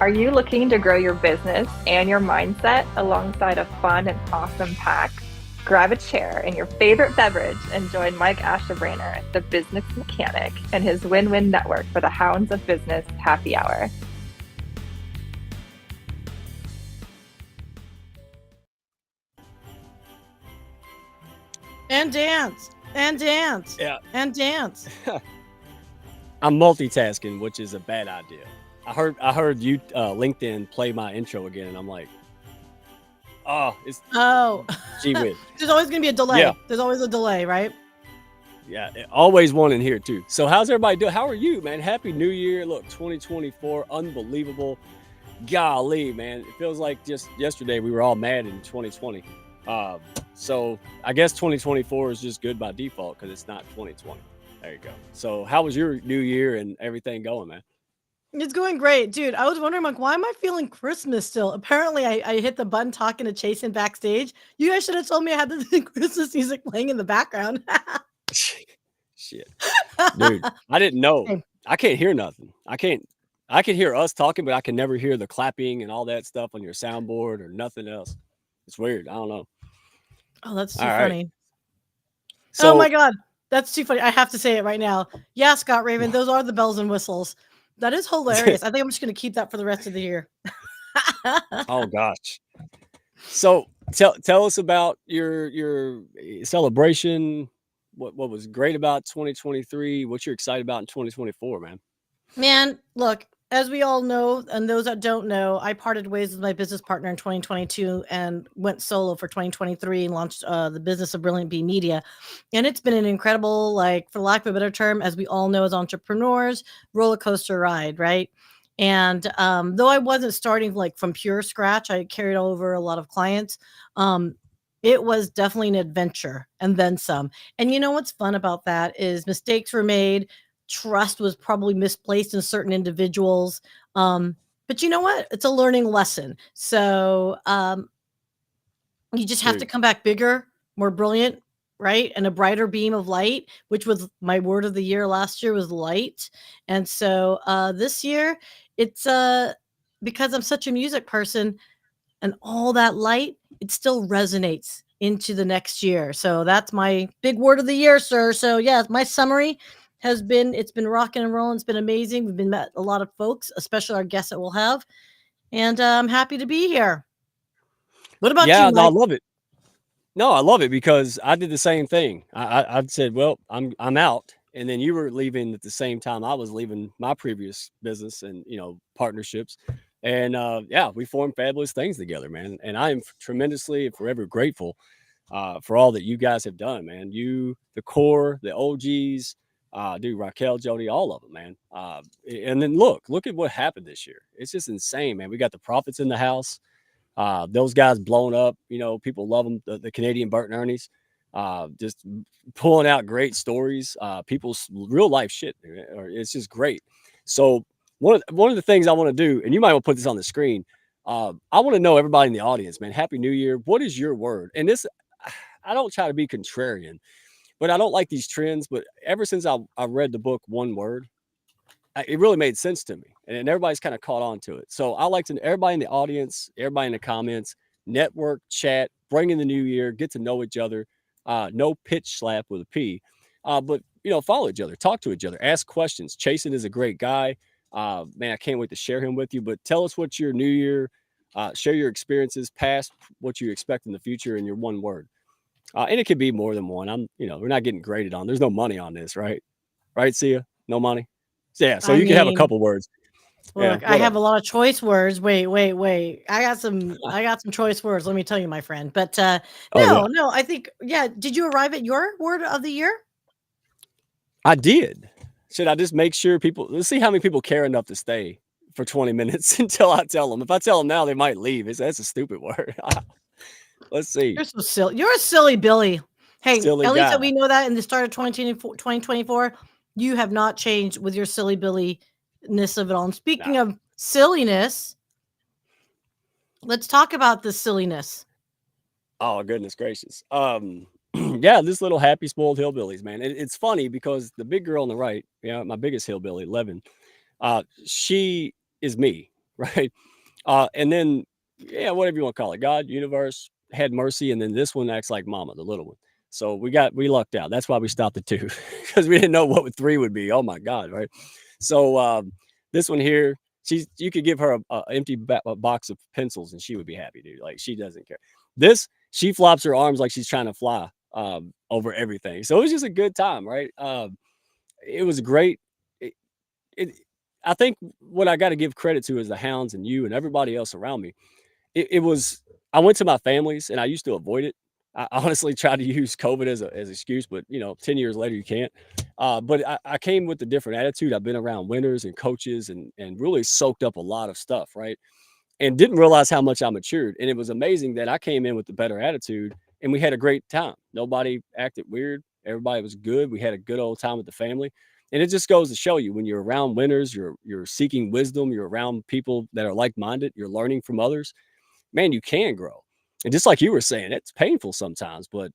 Are you looking to grow your business and your mindset alongside a fun and awesome pack? Grab a chair and your favorite beverage and join Mike Ashebrainer, the business mechanic, and his win-win network for the Hounds of Business Happy Hour. And dance, and dance, Yeah. and dance. I'm multitasking, which is a bad idea. I heard you LinkedIn play my intro again, and I'm like, oh, it's gee whiz. There's always gonna be a delay. Yeah. There's always a delay, right? Yeah, always one in here too. So how's everybody doing? How are you, man? Happy New Year. Look, 2024, unbelievable. Golly, man. It feels like just yesterday we were all mad in 2020. So I guess 2024 is just good by default because it's not 2020. There you go. So how was your New Year and everything going, man? It's going great, dude. I was wondering, like, why am I feeling Christmas still? Apparently, I hit the button talking to Chason backstage. You guys should have told me I had the Christmas music playing in the background. Shit, dude, I didn't know. Hey. I can't hear nothing. I can hear us talking, but I can never hear the clapping and all that stuff on your soundboard or nothing else. It's weird. I don't know. Oh, that's too All right. funny. So, Oh my God, that's too funny. I have to say it right now. Yeah, Scott Raven, those are the bells and whistles. That is hilarious. I think I'm just going to keep that for the rest of the year. Oh gosh. So tell us about your celebration. What was great about 2023? What you're excited about in 2024, man? Man, look, as we all know, and those that don't know, I parted ways with my business partner in 2022 and went solo for 2023 and launched the business of Brilliant Bee Media. And it's been an incredible, like, for lack of a better term, as we all know as entrepreneurs, roller coaster ride, right? And though I wasn't starting like from pure scratch, I carried over a lot of clients. It was definitely an adventure and then some. And you know what's fun about that is mistakes were made. Trust was probably misplaced in certain individuals. But you know what? It's a learning lesson. So you just have to come back bigger, more brilliant, right? And a brighter beam of light, which was my word of the year last year, was light. And so this year, it's because I'm such a music person and all that light, it still resonates into the next year. So that's my big word of the year, sir. So yeah, my summary has been, it's been rocking and rolling. It's been amazing. We've been met a lot of folks, especially our guests that we'll have. And I'm happy to be here. What about you, Mike? No, I love it. No, I love it because I did the same thing. I said, well, I'm out. And then you were leaving at the same time I was leaving my previous business and, partnerships. And yeah, we formed fabulous things together, man. And I am tremendously and forever grateful for all that you guys have done, man. You, the core, the OGs, dude, Raquel, Jody, all of them, man. And then look at what happened this year. It's just insane, man. We got the profits in the house. Those guys blown up, people love them. The Canadian Bert and Ernie's, just pulling out great stories, people's real life shit. It's just great. So one of the things I want to do, and you might want to put this on the screen. I want to know, everybody in the audience, man, Happy New Year. What is your word? And this, I don't try to be contrarian, but I don't like these trends. But ever since I read the book, One Word, it really made sense to me, and everybody's kind of caught on to it. So I like to, everybody in the audience, everybody in the comments, network, chat, bring in the new year, get to know each other. No pitch slap with a P, but follow each other, talk to each other, ask questions. Chason is a great guy. Man, I can't wait to share him with you. But tell us what your new year, share your experiences past, what you expect in the future, in your one word. And it could be more than one. We're not getting graded on. There's no money on this, right? Right, Sia? No money. Yeah, so you can have a couple words. Look, I have a lot of choice words. Wait. I got some choice words. Let me tell you, my friend. But no, I think, yeah. Did you arrive at your word of the year? I did. Should I just make sure let's see how many people care enough to stay for 20 minutes until I tell them. If I tell them now, they might leave. That's a stupid word. Let's see. You're so silly. You're a silly Billy. Hey, silly at least guy. that we know that in the start of 2024, you have not changed with your silly Billy-ness of it all. And speaking of silliness, let's talk about the silliness. Oh, goodness gracious. Yeah, this little happy, spoiled hillbillies, man. It's funny because the big girl on the right, my biggest hillbilly, Levin, she is me. right? And then, yeah, whatever you want to call it, God, universe had mercy, and then this one acts like mama, the little one. So we lucked out. That's why we stopped at 2 because we didn't know what 3 would be. Oh my God, right? So this one here, you could give her a empty a box of pencils and she would be happy, dude. Like she doesn't care. This she flops her arms like she's trying to fly over everything. So it was just a good time, right? It was great. It, it I think what I got to give credit to is the hounds and you and everybody else around me. It was I went to my family's and I used to avoid it. I honestly tried to use COVID as excuse, but 10 years later you can't. But I came with a different attitude. I've been around winners and coaches and really soaked up a lot of stuff, right? And didn't realize how much I matured. And it was amazing that I came in with the better attitude and we had a great time. Nobody acted weird. Everybody was good. We had a good old time with the family. And it just goes to show you when you're around winners, you're seeking wisdom, you're around people that are like-minded, you're learning from others, man, you can grow. And just like you were saying, it's painful sometimes, but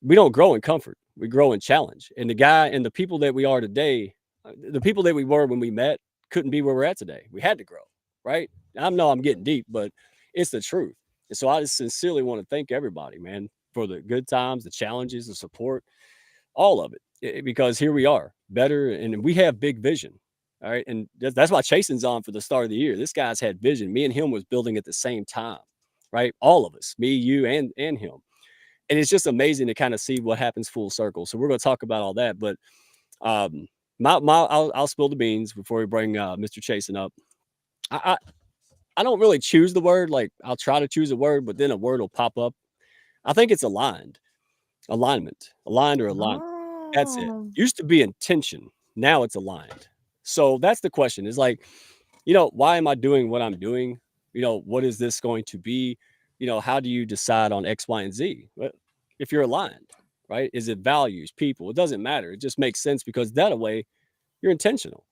we don't grow in comfort. We grow in challenge. And the people that we are today, the people that we were when we met couldn't be where we're at today. We had to grow, right? I know I'm getting deep, but it's the truth. And so I just sincerely want to thank everybody, man, for the good times, the challenges, the support, all of it, because here we are better and we have big vision. All right. And that's why Chason's on for the start of the year. This guy's had vision. Me and him was building at the same time, right? All of us, me, you, and him. And it's just amazing to kind of see what happens full circle. So we're going to talk about all that. But um, I'll spill the beans before we bring Mr. Chason up. I, I don't really choose the word. Like I'll try to choose a word, but then a word will pop up. I think it's alignment, aligned or alignment. That's it. Oh. Used to be intention. Now it's aligned. So that's the question is like, why am I doing what I'm doing? What is this going to be? How do you decide on X, Y, and Z? Well, if you're aligned, right? Is it values, people? It doesn't matter. It just makes sense because that way you're intentional.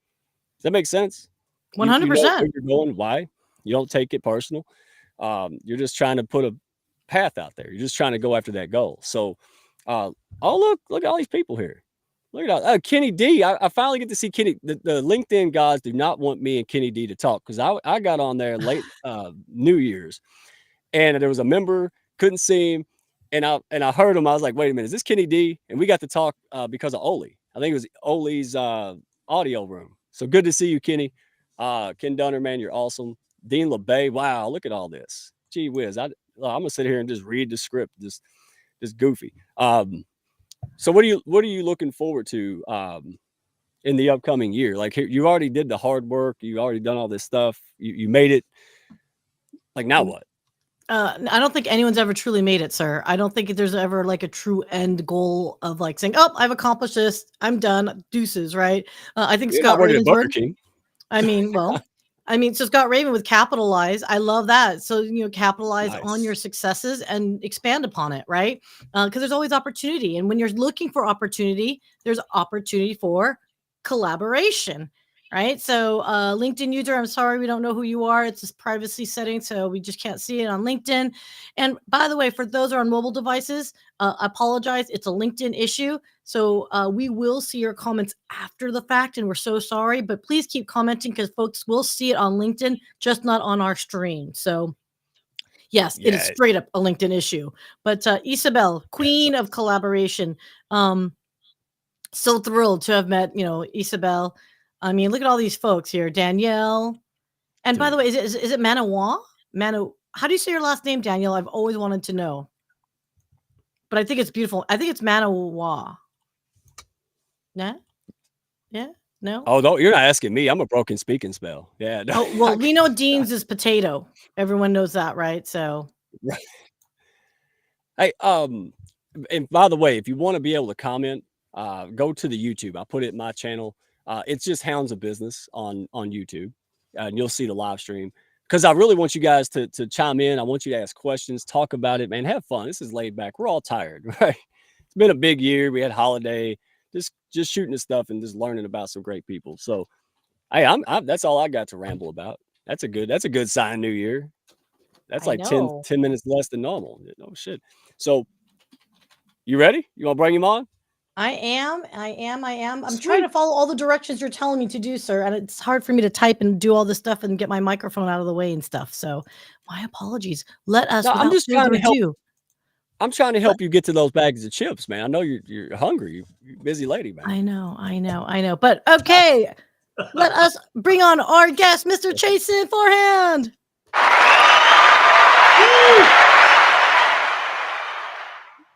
Does that make sense? You know where 100%. you're going, why? You don't take it personal. You're just trying to put a path out there. You're just trying to go after that goal. So, look at all these people here. Look at that. Kenny D. I finally get to see Kenny. The LinkedIn guys do not want me and Kenny D to talk because I got on there late New Year's and there was a member, couldn't see him. And I heard him. I was like, wait a minute, is this Kenny D? And we got to talk because of Oli. I think it was Oli's audio room. So good to see you, Kenny. Ken Dunner, man, you're awesome. Dean LeBay, wow, look at all this. Gee whiz. I'm gonna sit here and just read the script. Just goofy. So what are you looking forward to in the upcoming year? Like you already did the hard work, you already done all this stuff, you made it. Like now what? I don't think anyone's ever truly made it, sir. I don't think there's ever like a true end goal of like saying, "Oh, I've accomplished this. I'm done. Deuces." Right? I think You're Scott not working at Burger Ravensburg. King. So Scott Raven with capitalize. I love that. So, capitalize on Nice. your successes and expand upon it, right? Because there's always opportunity. And when you're looking for opportunity, there's opportunity for collaboration, right? So, LinkedIn user, I'm sorry, we don't know who you are. It's this privacy setting, so we just can't see it on LinkedIn. And by the way, for those who are on mobile devices, I apologize. It's a LinkedIn issue. So we will see your comments after the fact, and we're so sorry, but please keep commenting because folks will see it on LinkedIn, just not on our stream. So yes, it is straight up a LinkedIn issue. But Isabel, queen of collaboration, so thrilled to have met, Isabel. I mean, look at all these folks here. Danielle. And by the way, is it Manawa? How do you say your last name, Danielle? I've always wanted to know. But I think it's beautiful. I think it's Manawa. Nah? Yeah? No? Oh, no, you're not asking me. I'm a broken speaking spell. Yeah. No, Oh, well, we know Dean's is potato. Everyone knows that, right? So. Right. Hey, and by the way, if you want to be able to comment, go to the YouTube. I put it in my channel. It's just Hounds of Business on YouTube, and you'll see the live stream. Because I really want you guys to chime in. I want you to ask questions, talk about it, man. Have fun. This is laid back. We're all tired, right? It's been a big year. We had holiday. Just shooting the stuff and just learning about some great people. So, hey, I'm that's all I got to ramble about. That's a good sign. New Year. That's like 10 minutes less than normal. No shit. So, you ready? You want to bring him on? I am. I'm Sweet. trying to follow all the directions you're telling me to do, sir. And it's hard for me to type and do all this stuff and get my microphone out of the way and stuff. So my apologies. Let us, No, I'm without just trying further to help. ado. I'm trying to help you get to those bags of chips, man. I know you're hungry. You're a busy lady, man. I know. But okay, let us bring on our guest, Mr. Chason Forehand.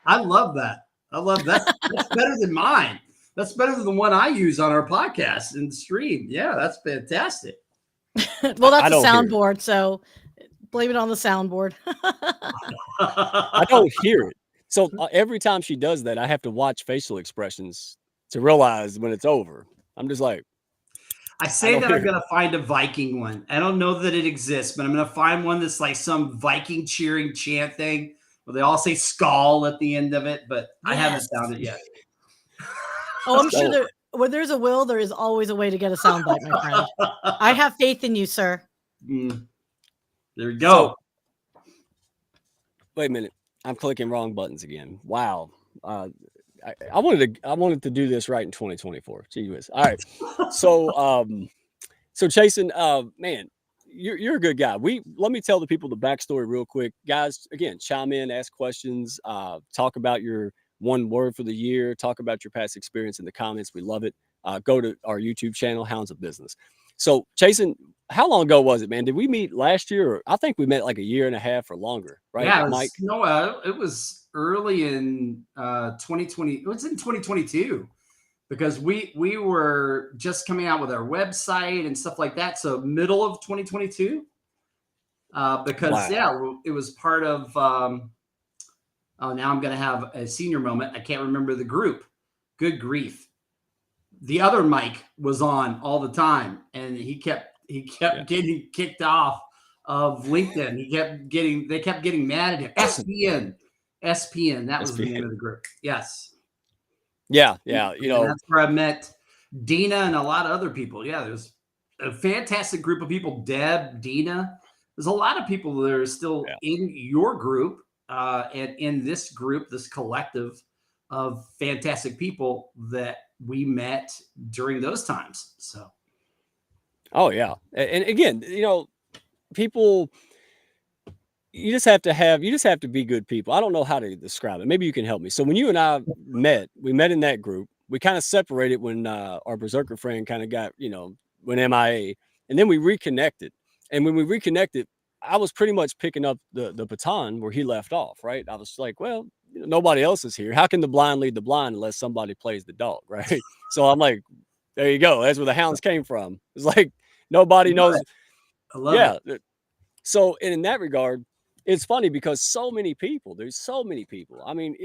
I love that. That's better than mine. That's better than the one I use on our podcast and stream. Yeah, that's fantastic. Well, that's I the don't hear it. soundboard, so blame it on the soundboard. I don't hear it. So every time she does that, I have to watch facial expressions to realize when it's over. I'm just like, I say that I'm going to find a Viking one. I don't know that it exists, but I'm going to find one that's like some Viking cheering chant thing where they all say skull at the end of it, but I haven't found it yet. Oh, I'm sure where there's a will, there is always a way to get a soundbite, my friend. I have faith in you, sir. There we go. So, wait a minute. I'm clicking wrong buttons again. Wow. I wanted to do this right in 2024. Gee whiz. All right. So Chason, man, you're a good guy. Let me tell the people the backstory real quick. Guys, again, chime in, ask questions, talk about your one word for the year, talk about your past experience in the comments. We love it. Go to our YouTube channel, Hounds of Business. So Chason, how long ago was it, man? Did we meet last year? Or I think we met like a year and a half or longer, right? Yeah, Mike? it was early in 2020. It was in 2022 because we were just coming out with our website and stuff like that. So middle of 2022, because Wow. it was part of. Oh, now I'm going to have a senior moment. I can't remember the group. Good grief. The other Mike was on all the time, and he kept getting kicked off of LinkedIn. They kept getting mad at him. SPN. That was the name of the group. Yes. Yeah. You know, that's where I met Dina and a lot of other people. Yeah, there's a fantastic group of people. Deb, Dina. There's a lot of people that are still in your group and in this group, this collective of fantastic people that we met during those times. So. Oh yeah. And again, you know, people, you just have to be good people. I don't know how to describe it. Maybe you can help me. So when you and I met, we met in that group. We kind of separated when our berserker friend kind of got, went MIA, and then we reconnected. And when we reconnected, I was pretty much picking up the baton where he left off, right? I was like, well, nobody else is here. How can the blind lead the blind unless somebody plays the dog, right? So I'm like, there you go. That's where the hounds came from. It's like nobody knows. I love it. So in that regard, it's funny because there's so many people. I mean,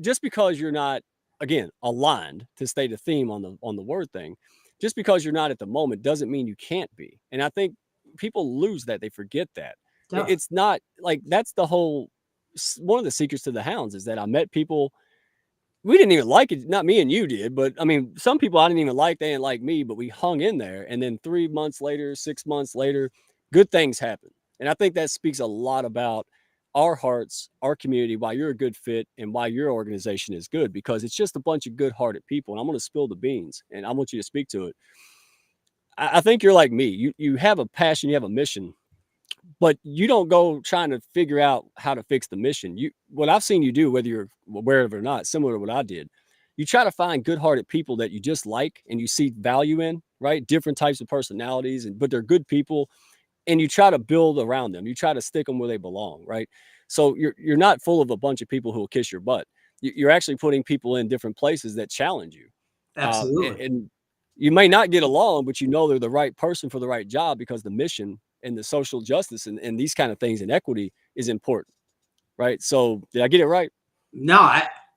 just because you're not, again, aligned, to state a theme on the word thing, just because you're not at the moment doesn't mean you can't be. And I think people lose that. They forget that. Yeah. It's not like that's one of the secrets to the hounds is that I met people. We didn't even like it. Not me and you did, but I mean, some people I didn't even like, they didn't like me, but we hung in there. And then 3 months later, 6 months later, good things happen. And I think that speaks a lot about our hearts, our community, why you're a good fit and why your organization is good, because it's just a bunch of good-hearted people. And I'm going to spill the beans and I want you to speak to it. I think you're like me. You have a passion, you have a mission, but you don't go trying to figure out how to fix the mission. What I've seen you do, whether you're aware of it or not, similar to what I did, you try to find good-hearted people that you just like and you see value in, right? Different types of personalities, but they're good people. And you try to build around them. You try to stick them where they belong, right? So you're not full of a bunch of people who will kiss your butt. You're actually putting people in different places that challenge you. Absolutely. And you may not get along, but they're the right person for the right job because the mission and the social justice and these kind of things and equity is important, right? So did I get it right? No,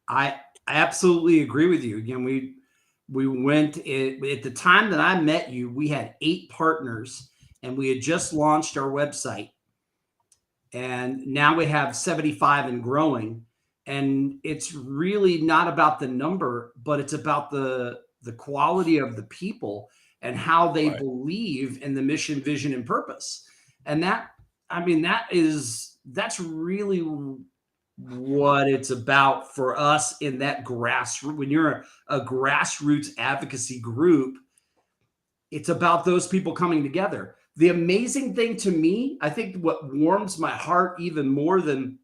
I absolutely agree with you. Again, we went at the time that I met you, we had 8 partners and we had just launched our website. And now we have 75 and growing. And it's really not about the number, but it's about the quality of the people and how they believe in the mission, vision, and purpose. And that's really what it's about for us in that grassroots. When you're a grassroots advocacy group, it's about those people coming together. The amazing thing to me, I think what warms my heart even more than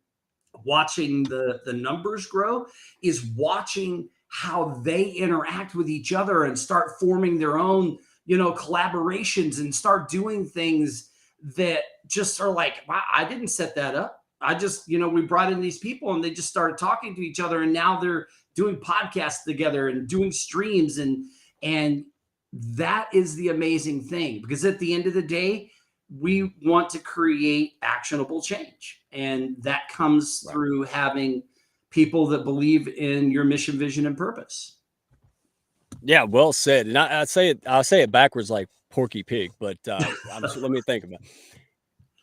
watching the numbers grow is watching how they interact with each other and start forming their own, collaborations and start doing things that just are like, wow, I didn't set that up. I just, we brought in these people and they just started talking to each other, and now they're doing podcasts together and doing streams, and that is the amazing thing, because at the end of the day, we want to create actionable change. And that comes through having people that believe in your mission, vision, and purpose. Yeah, well said. And I'll say it backwards like Porky Pig, but let me think about it.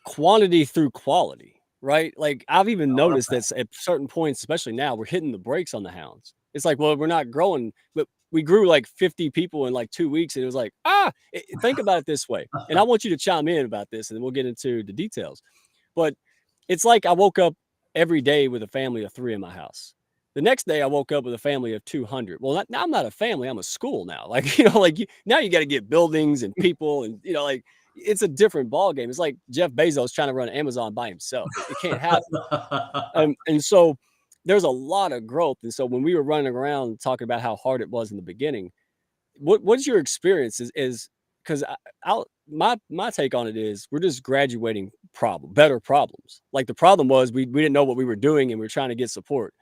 Quantity through quality, right? Like I've even noticed that at certain points, especially now, we're hitting the brakes on the hounds. It's like, well, we're not growing, but we grew like 50 people in like 2 weeks. And it was like, think about it this way. And I want you to chime in about this, and then we'll get into the details. But it's like I woke up every day with a family of 3 in my house. The next day I woke up with a family of 200. Well, now I'm not a family, I'm a school now. Like, now you got to get buildings and people, and, like, it's a different ball game. It's like Jeff Bezos trying to run Amazon by himself. It can't happen. And so there's a lot of growth. And so when we were running around talking about how hard it was in the beginning, what's your experience is because my take on it is we're just graduating better problems. Like the problem was we didn't know what we were doing and we were trying to get support.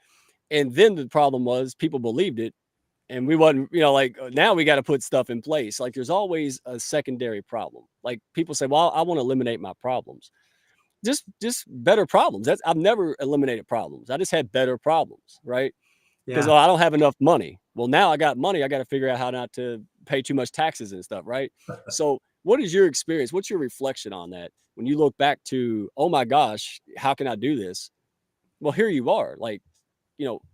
And then the problem was people believed it, and we wasn't, like now we got to put stuff in place. Like there's always a secondary problem. Like people say, well, I want to eliminate my problems. Just better problems. I've never eliminated problems. I just had better problems, right? Because I don't have enough money. Well, now I got money. I got to figure out how not to pay too much taxes and stuff, right? So what is your experience? What's your reflection on that? When you look back to, oh my gosh, how can I do this? Well, here you are. Like,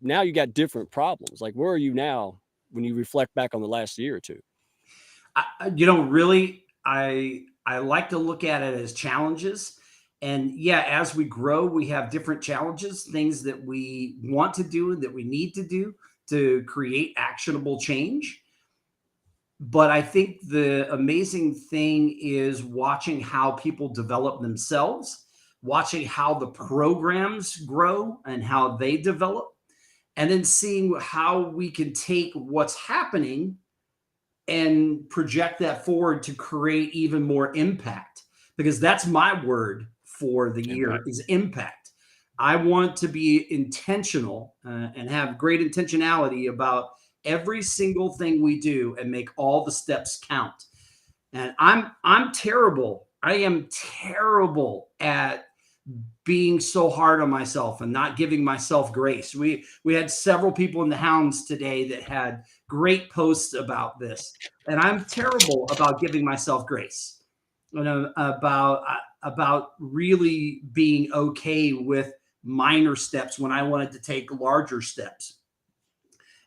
now you got different problems. Like, where are you now when you reflect back on the last year or two? Really, I like to look at it as challenges. And yeah, as we grow, we have different challenges, things that we want to do and that we need to do to create actionable change. But I think the amazing thing is watching how people develop themselves, watching how the programs grow and how they develop, and then seeing how we can take what's happening and project that forward to create even more impact. Because that's my word for the year is impact. I want to be intentional and have great intentionality about every single thing we do and make all the steps count. And I'm terrible. I am terrible at being so hard on myself and not giving myself grace. We had several people in the Hounds today that had great posts about this, and I'm terrible about giving myself grace. About really being okay with minor steps when I wanted to take larger steps.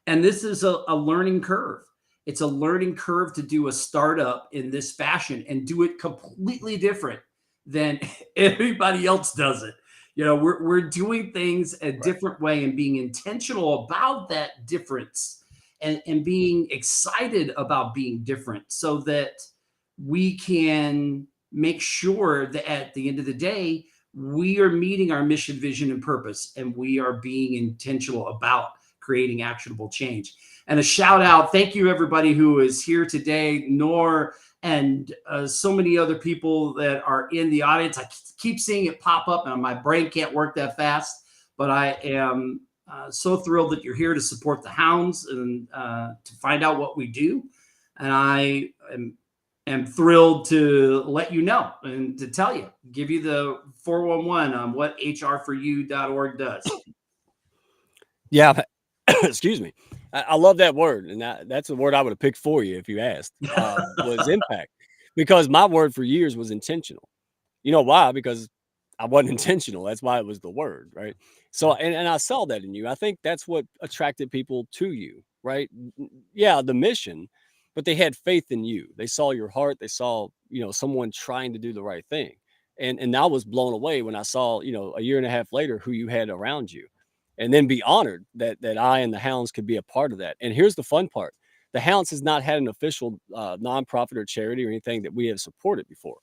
And this is a learning curve. It's a learning curve to do a startup in this fashion and do it completely different than everybody else does it. We're doing things a different way and being intentional about that difference and being excited about being different so that we can make sure that at the end of the day, we are meeting our mission, vision, and purpose, and we are being intentional about creating actionable change. And a shout out, thank you everybody who is here today, Nor and so many other people that are in the audience. I keep seeing it pop up and my brain can't work that fast, but I am so thrilled that you're here to support the Hounds and to find out what we do. And I am thrilled to let you know and to tell you, give you the 411 on what hr4u.org does. Yeah. Excuse me. I love that word. And that's the word I would have picked for you if you asked, was impact. Because my word for years was intentional. You know why? Because I wasn't intentional. That's why it was the word, right? So, and I saw that in you. I think that's what attracted people to you, right? Yeah, the mission, but they had faith in you. They saw your heart. They saw, someone trying to do the right thing. And I was blown away when I saw, a year and a half later who you had around you. and then be honored that I and the Hounds could be a part of that. And here's the fun part. The Hounds has not had an official nonprofit or charity or anything that we have supported before.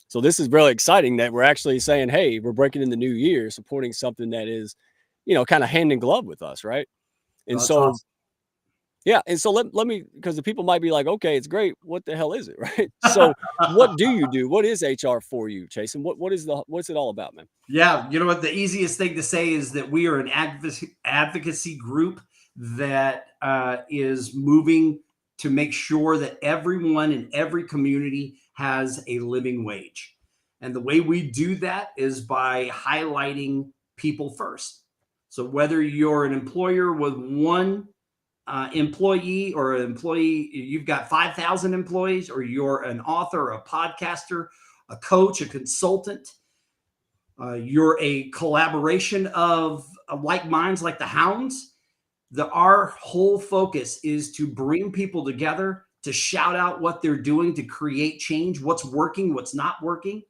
So this is really exciting that we're actually saying, hey, we're breaking in the new year, supporting something that is, kind of hand in glove with us, right? And That's so, awesome. yeah. And so let me, because the people might be like, okay, it's great. What the hell is it, right? So what do you do? What is HR for you, Chason? What's it all about, man? Yeah, you know what? The easiest thing to say is that we are an advocacy group that is moving to make sure that everyone in every community has a living wage. And the way we do that is by highlighting people first. So whether you're an employer with one employee or an employee, you've got 5,000 employees, or you're an author, a podcaster, a coach, a consultant, you're a collaboration of like minds like the Hounds. Our whole focus is to bring people together, to shout out what they're doing, to create change, what's working, what's not working,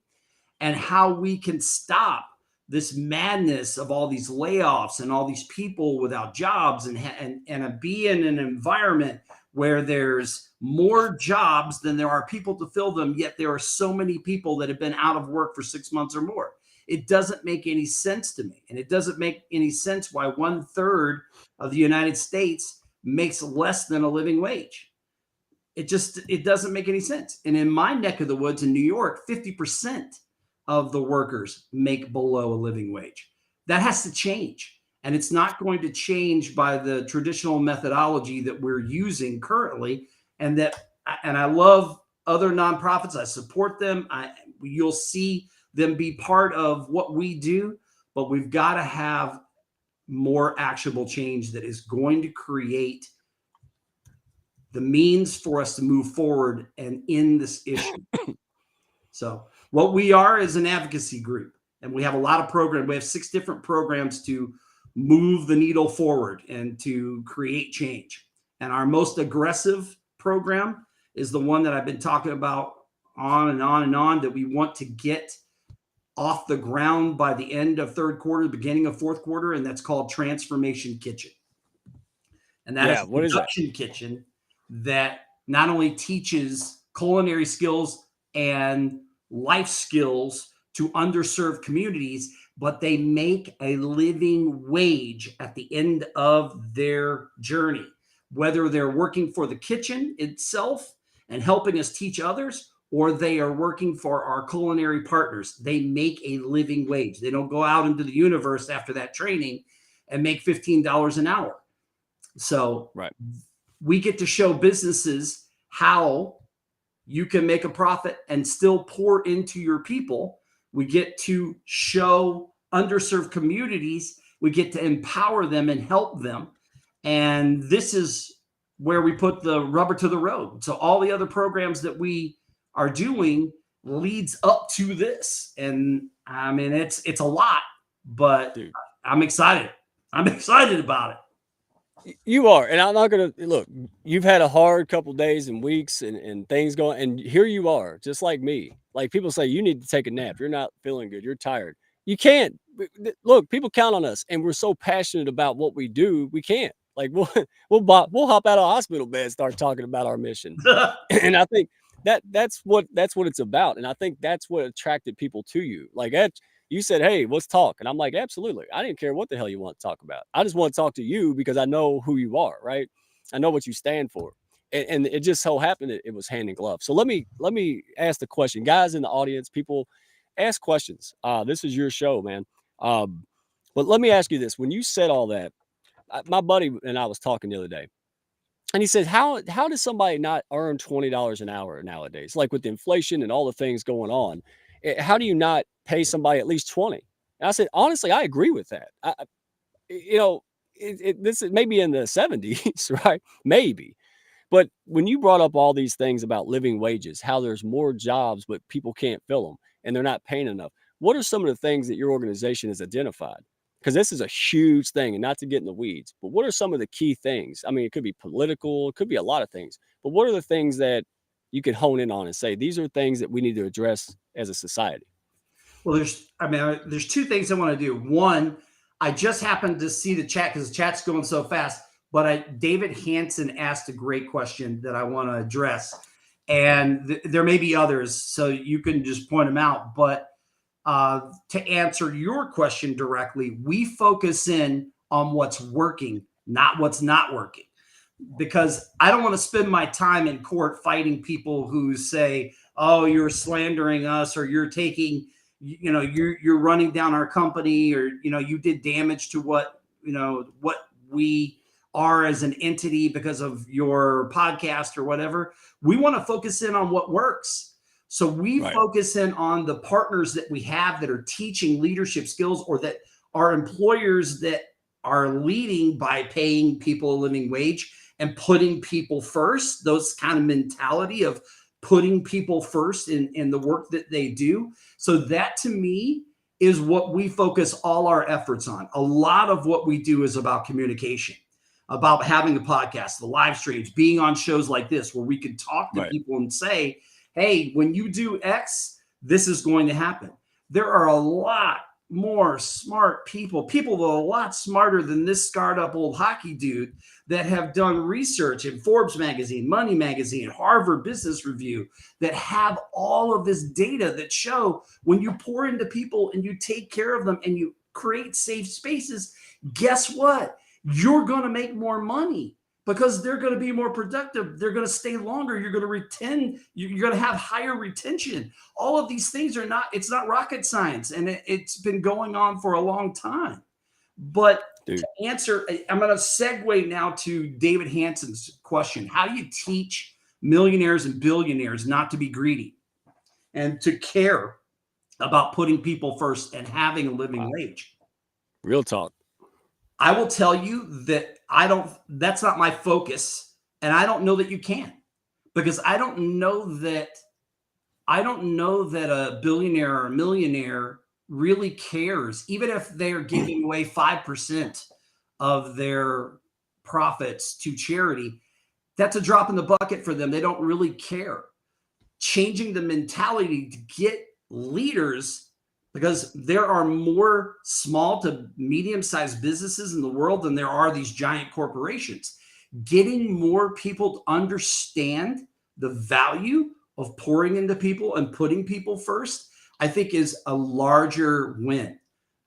and how we can stop this madness of all these layoffs and all these people without jobs, and be in an environment where there's more jobs than there are people to fill them, yet there are so many people that have been out of work for 6 months or more. It doesn't make any sense to me. And it doesn't make any sense why 1/3 of the United States makes less than a living wage. It doesn't make any sense. And in my neck of the woods in New York, 50% of the workers make below a living wage. That has to change. And it's not going to change by the traditional methodology that we're using currently. And I love other nonprofits. I support them. You'll see them be part of what we do, but we've got to have more actionable change that is going to create the means for us to move forward and in this issue. So what we are is an advocacy group, and we have a lot of programs. We have 6 different programs to move the needle forward and to create change. And our most aggressive program is the one that I've been talking about on and on and on, that we want to get off the ground by the end of 3rd quarter, beginning of 4th quarter, and that's called Transformation Kitchen. And that is a production kitchen that not only teaches culinary skills and life skills to underserved communities, but they make a living wage at the end of their journey, whether they're working for the kitchen itself and helping us teach others, or they are working for our culinary partners. They make a living wage. They don't go out into the universe after that training and make $15 an hour. So we get to show businesses how you can make a profit and still pour into your people. We get to show underserved communities. We get to empower them and help them. And this is where we put the rubber to the road. So all the other programs that we are doing leads up to this. And I mean, it's a lot, but dude, I'm excited. I'm excited about it. You are. And I'm not going to look, you've had a hard couple days and weeks and things going, and here you are, just like me. Like people say, you need to take a nap. You're not feeling good. You're tired. You can't. Look, people count on us, and we're so passionate about what we do. We can't. Like we'll hop out of a hospital bed and start talking about our mission. And I think that's what it's about. And I think that's what attracted people to you. Like you said, hey, let's talk. And I'm like, absolutely. I didn't care what the hell you want to talk about. I just want to talk to you because I know who you are, right? I know what you stand for. And it just so happened that it was hand in glove. So let me ask the question. Guys in the audience, people, ask questions. This is your show, man. But let me ask you this. When you said all that, my buddy and I was talking the other day. And he said, how does somebody not earn $20 an hour nowadays? Like with inflation and all the things going on, how do you not pay somebody at least 20? And I said, honestly, I agree with that. This is maybe in the 70s, right? Maybe. But when you brought up all these things about living wages, how there's more jobs, but people can't fill them and they're not paying enough. What are some of the things that your organization has identified? Because this is a huge thing, and not to get in the weeds, but what are some of the key things? I mean, it could be political, it could be a lot of things, but what are the things that you could hone in on and say, these are things that we need to address as a society? Well, there's 2 things I want to do. One, I just happened to see the chat because the chat's going so fast. But David Hansen asked a great question that I want to address, and there may be others, so you can just point them out. But to answer your question directly, we focus in on what's working, not what's not working, because I don't want to spend my time in court fighting people who say, "Oh, you're slandering us," or "You're taking, you're running down our company," or you did damage to what we are as an entity because of your podcast or whatever. We want to focus in on what works. So we focus in on the partners that we have that are teaching leadership skills, or that are employers that are leading by paying people a living wage and putting people first. Those kind of mentality of putting people first in the work that they do. So that, to me, is what we focus all our efforts on. A lot of what we do is about communication, about having the podcast, the live streams, being on shows like this where we can talk to people and say, hey, when you do X, this is going to happen. There are a lot more smart people that are a lot smarter than this scarred up old hockey dude, that have done research in Forbes magazine, Money magazine, Harvard Business Review, that have all of this data that show when you pour into people and you take care of them and you create safe spaces, guess what? You're going to make more money because they're going to be more productive. They're going to stay longer. You're going to retain. You're going to have higher retention. All of these things it's not rocket science. And it's been going on for a long time. But to answer, I'm going to segue now to David Hansen's question. How do you teach millionaires and billionaires not to be greedy and to care about putting people first and having a living wage? Real talk. I will tell you that that's not my focus. And I don't know that you can, because I don't know that a billionaire or a millionaire really cares, even if they're giving away 5% of their profits to charity. That's a drop in the bucket for them. They don't really care. Changing the mentality to get leaders, because there are more small to medium-sized businesses in the world than there are these giant corporations. Getting more people to understand the value of pouring into people and putting people first, I think, is a larger win.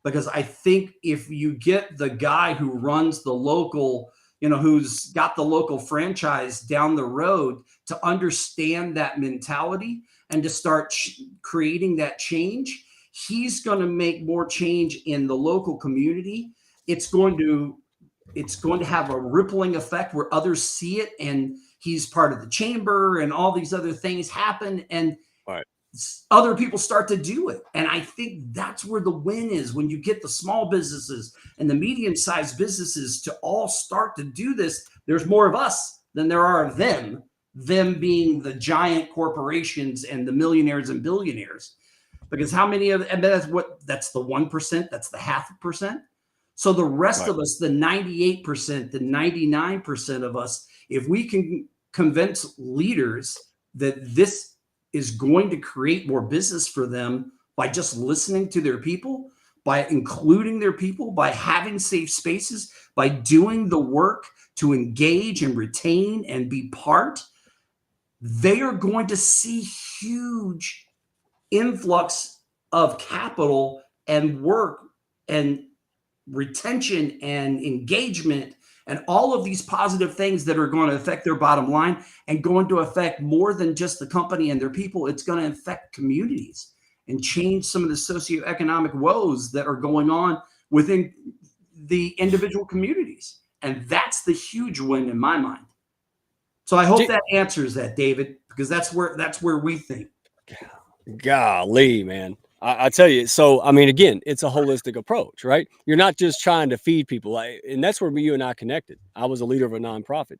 Because I think if you get the guy who runs the local, who's got the local franchise down the road to understand that mentality and to start creating that change, he's going to make more change in the local community. It's going to have a rippling effect where others see it, and he's part of the chamber, and all these other things happen, and other people start to do it. And I think that's where the win is, when you get the small businesses and the medium-sized businesses to all start to do this. There's more of us than there are of them being the giant corporations and the millionaires and billionaires. Because how many of, and that's the 1%, that's the 0.5%. So the rest of us, the 98%, the 99% of us, if we can convince leaders that this is going to create more business for them by just listening to their people, by including their people, by having safe spaces, by doing the work to engage and retain and be part, they are going to see huge influx of capital and work and retention and engagement and all of these positive things that are going to affect their bottom line and going to affect more than just the company and their people. It's going to affect communities and change some of the socioeconomic woes that are going on within the individual communities. And that's the huge win in my mind. So I hope that answers that, David, because that's where we think. Golly, man. I tell you, so, I mean, again, it's a holistic approach, right? You're not just trying to feed people. And that's where you and I connected. I was a leader of a nonprofit,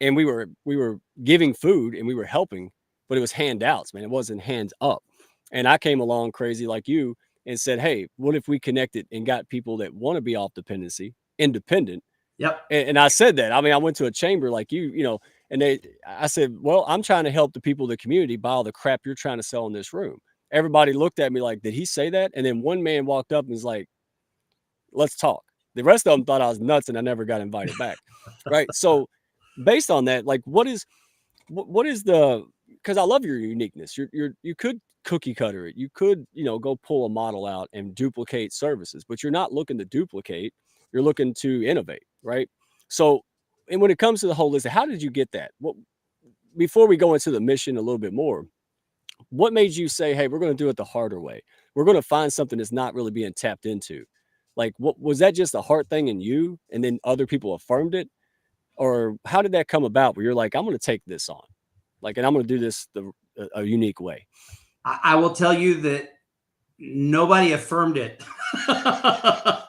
and we were giving food and we were helping, but it was handouts, man. It wasn't hands up. And I came along crazy like you and said, hey, what if we connected and got people that want to be off dependency, independent? Yep. And I said that. I mean, I went to a chamber like you, and I said, well, I'm trying to help the people of the community buy all the crap you're trying to sell in this room. Everybody looked at me like, did he say that? And then one man walked up and was like, let's talk. The rest of them thought I was nuts and I never got invited back. Right. So based on that, like what is the, because I love your uniqueness. You could cookie cutter it. You could, go pull a model out and duplicate services, but you're not looking to duplicate. You're looking to innovate. Right. So, and when it comes to the holistic, how did you get that? Before we go into the mission a little bit more, what made you say, hey, we're going to do it the harder way? We're going to find something that's not really being tapped into. Like, what was that, just a heart thing in you and then other people affirmed it? Or how did that come about where you're like, I'm going to take this on, like, and I'm going to do this a unique way? I will tell you that nobody affirmed it. There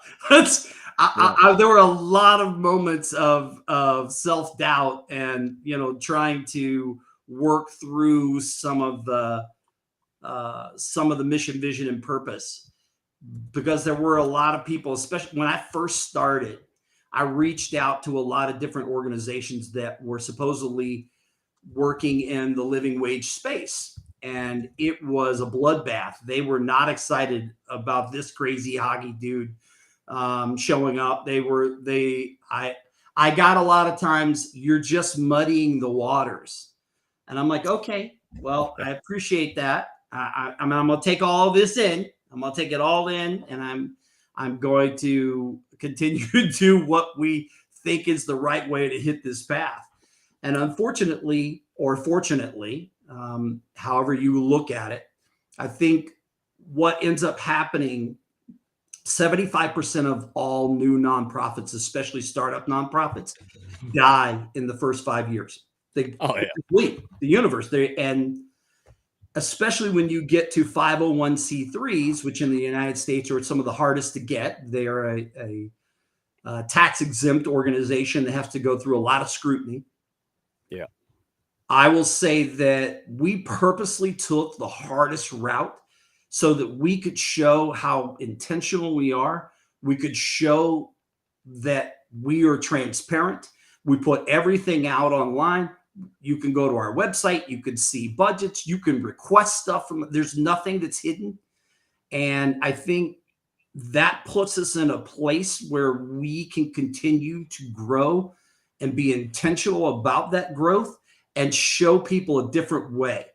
were a lot of moments of self-doubt and, trying to work through some of the mission, vision, and purpose, because there were a lot of people, especially when I first started. I reached out to a lot of different organizations that were supposedly working in the living wage space, and it was a bloodbath. They were not excited about this crazy Hoggy dude showing up. I got a lot of times, you're just muddying the waters. And I'm like, okay, well, I appreciate that. I'm going to take all this in. I'm going to take it all in, and I'm going to continue to do what we think is the right way to hit this path. And unfortunately, or fortunately, however you look at it, I think what ends up happening, 75% of all new nonprofits, especially startup nonprofits, die in the first 5 years. They complete the universe. And especially when you get to 501c3s, which in the United States are some of the hardest to get. They are a tax exempt organization that has to go through a lot of scrutiny. Yeah. I will say that we purposely took the hardest route so that we could show how intentional we are. We could show that we are transparent. We put everything out online. You can go to our website. You can see budgets. You can request stuff from. There's nothing that's hidden. And I think that puts us in a place where we can continue to grow and be intentional about that growth and show people a different way.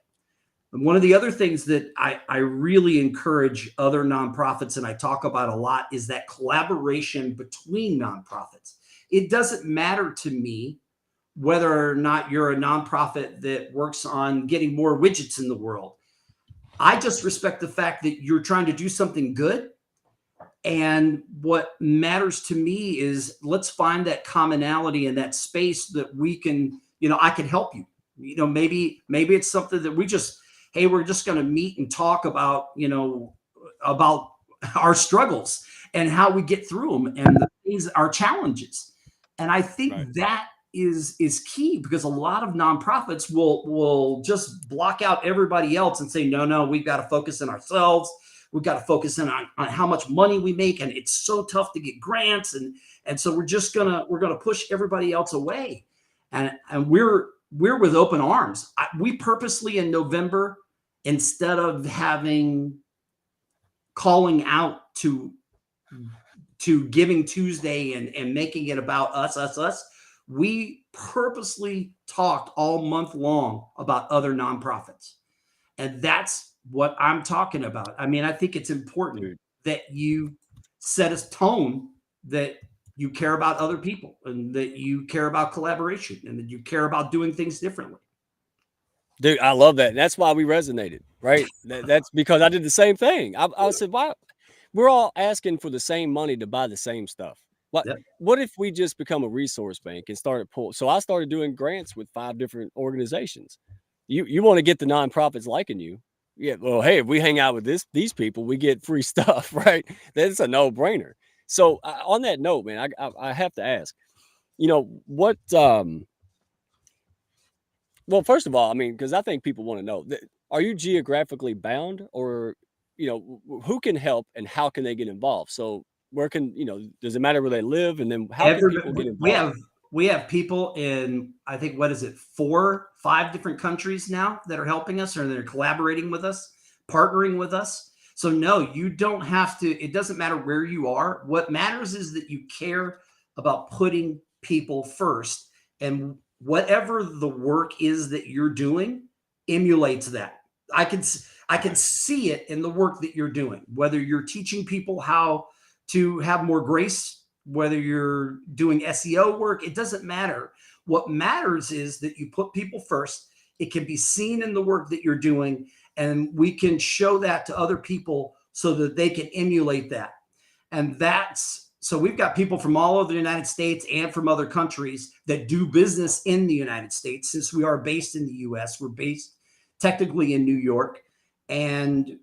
And one of the other things that I really encourage other nonprofits, and I talk about a lot, is that collaboration between nonprofits. It doesn't matter to me whether or not you're a nonprofit that works on getting more widgets in the world. I just respect the fact that you're trying to do something good. And what matters to me is, let's find that commonality in that space that we can, I can help you. Maybe it's something that we're just going to meet and talk about, about our struggles and how we get through them and the things, our challenges. And I think that is key, because a lot of nonprofits will just block out everybody else and say, no, we've got to focus on ourselves. We've got to focus in on how much money we make. And it's so tough to get grants. And so we're going to push everybody else away. And we're with open arms. We purposely in November, instead of calling out to Giving Tuesday and making it about us, we purposely talked all month long about other nonprofits. And that's what I'm talking about. I mean, I think it's important that you set a tone that you care about other people and that you care about collaboration and that you care about doing things differently. Dude, I love that. That's why we resonated, right? That's because I did the same thing. I said, why? We're all asking for the same money to buy the same stuff. What if we just become a resource bank and started So I started doing grants with 5 different organizations. You want to get the nonprofits liking you. Yeah. Well, hey, if we hang out with these people, we get free stuff, right? That's a no-brainer. So on that note, man, I have to ask, what, well, first of all, I mean, because I think people want to know, are you geographically bound, or, who can help and how can they get involved? So where can, does it matter where they live? And then how can people get involved? We have people in, I think, 4, 5 different countries now that are helping us, or they're collaborating with us, partnering with us. So no, you don't have to, it doesn't matter where you are. What matters is that you care about putting people first, and whatever the work is that you're doing emulates that. I can see it in the work that you're doing, whether you're teaching people how to have more grace, whether you're doing SEO work, it doesn't matter. What matters is that you put people first. It can be seen in the work that you're doing, and we can show that to other people so that they can emulate that. And that's so we've got people from all over the United States and from other countries that do business in the United States. Since we are based in the US, we're based technically in New York, and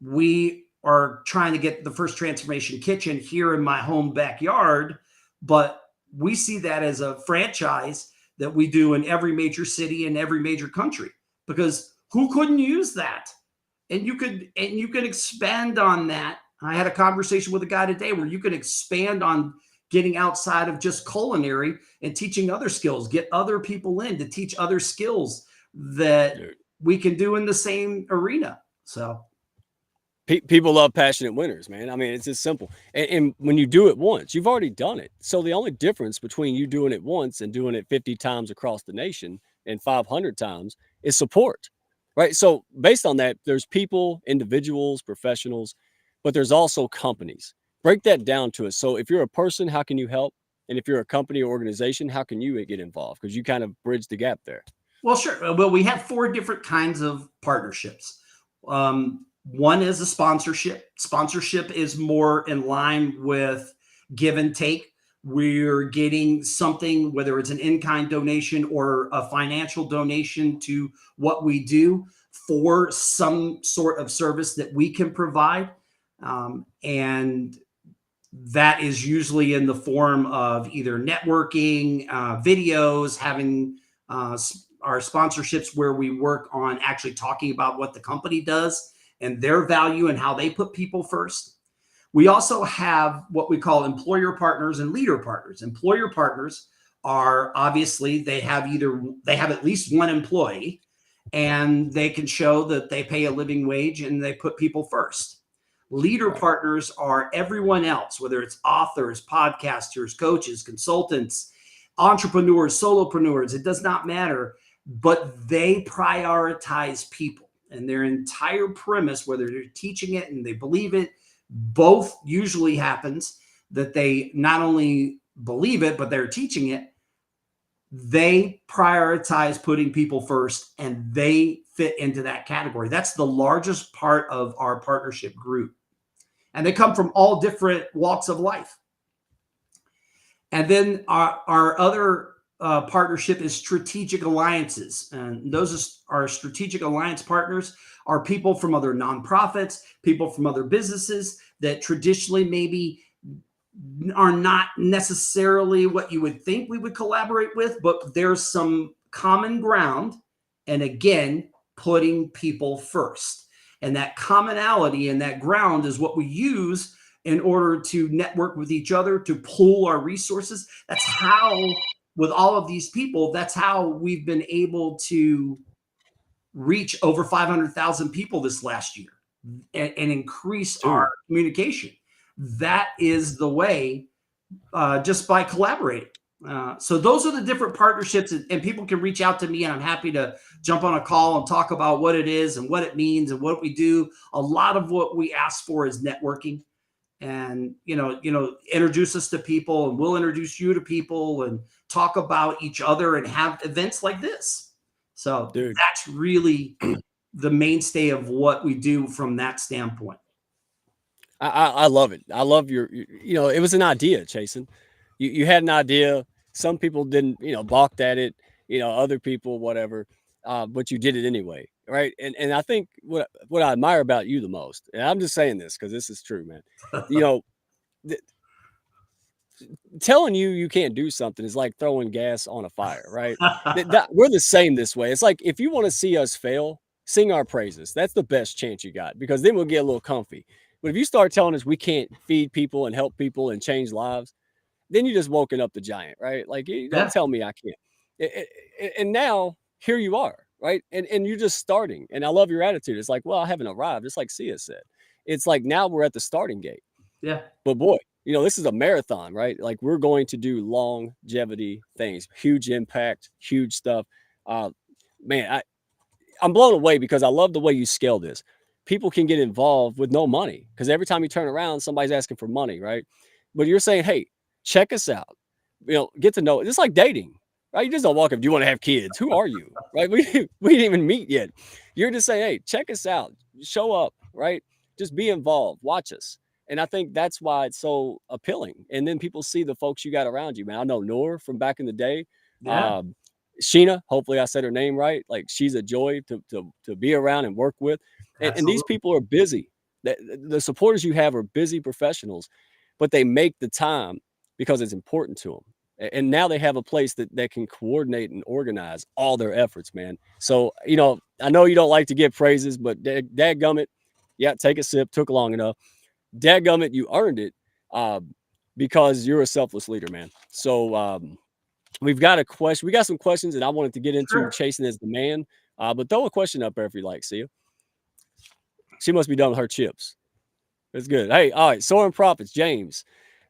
we are trying to get the first transformation kitchen here in my home backyard, but we see that as a franchise that we do in every major city in every major country, because who couldn't use that? And you could expand on that. I had a conversation with a guy today where you can expand on getting outside of just culinary and teaching other skills, get other people in to teach other skills that we can do in the same arena. So people love passionate winners, man. I mean, it's just simple. And when you do it once, you've already done it. So the only difference between you doing it once and doing it 50 times across the nation and 500 times is support, right? So based on that, there's people, individuals, professionals, but there's also companies. Break that down to us. So if you're a person, how can you help? And if you're a company or organization, how can you get involved? Because you kind of bridge the gap there. Well, sure. Well, we have 4 different kinds of partnerships. One is a sponsorship. Sponsorship is more in line with give and take. We're getting something, whether it's an in-kind donation or a financial donation to what we do for some sort of service that we can provide. And that is usually in the form of either networking, videos, having our sponsorships where we work on actually talking about what the company does and their value and how they put people first. We also have what we call employer partners and leader partners. Employer partners are obviously they have at least one employee, and they can show that they pay a living wage and they put people first. Leader partners are everyone else, whether it's authors, podcasters, coaches, consultants, entrepreneurs, solopreneurs, it does not matter, but they prioritize people. And their entire premise, whether they're teaching it and they believe it, both usually happens that they not only believe it, but they're teaching it. They prioritize putting people first, and they fit into that category. That's the largest part of our partnership group. And they come from all different walks of life. And then our other partnership is strategic alliances. And those are strategic alliance partners are people from other nonprofits, people from other businesses that traditionally maybe are not necessarily what you would think we would collaborate with, but there's some common ground. And again, putting people first. And that commonality and that ground is what we use in order to network with each other, to pool our resources. That's how, with all of these people, that's how we've been able to reach over 500,000 people this last year and increase our communication. That is the way, just by collaborating. So those are the different partnerships, and people can reach out to me, and I'm happy to jump on a call and talk about what it is and what it means and what we do. A lot of what we ask for is networking, and introduce us to people, and we'll introduce you to people and talk about each other and have events like this. So that's really the mainstay of what we do from that standpoint. I love it. I love it was an idea, Chason. You had an idea. Some people didn't, balked at it, other people, whatever, but you did it anyway. Right. And I think what I admire about you the most, and I'm just saying this because this is true, man, telling you can't do something is like throwing gas on a fire, right? We're the same this way. It's like, if you want to see us fail, sing our praises. That's the best chance you got, because then we'll get a little comfy. But if you start telling us we can't feed people and help people and change lives, then you just woken up the giant, right? Like, don't tell me I can't. And now here you are, right? And you're just starting. And I love your attitude. It's like, well, I haven't arrived. Just like Sia said. It's like now we're at the starting gate. Yeah. But boy, this is a marathon, right? Like we're going to do longevity things, huge impact, huge stuff. Man, I'm blown away because I love the way you scale this. People can get involved with no money because every time you turn around, somebody's asking for money, right? But you're saying, hey, check us out. Get to know. It's like dating, right? You just don't walk up. Do you want to have kids? Who are you, right? We didn't even meet yet. You're just saying, hey, check us out. Show up, right? Just be involved. Watch us. And I think that's why it's so appealing. And then people see the folks you got around you, man. I know Noor from back in the day. Yeah. Sheena, hopefully I said her name right. Like she's a joy to be around and work with. And these people are busy. The supporters you have are busy professionals, but they make the time because it's important to them. And now they have a place that can coordinate and organize all their efforts, man. So, I know you don't like to get praises, but dadgummit, yeah, take a sip, took long enough. Dadgummit, you earned it because you're a selfless leader, man. So we've got a question. We got some questions that I wanted to get into. Sure. Chason as the man, but throw a question up there if you like. See you. She must be done with her chips. That's good. Hey, all right. Soaring Profits, James.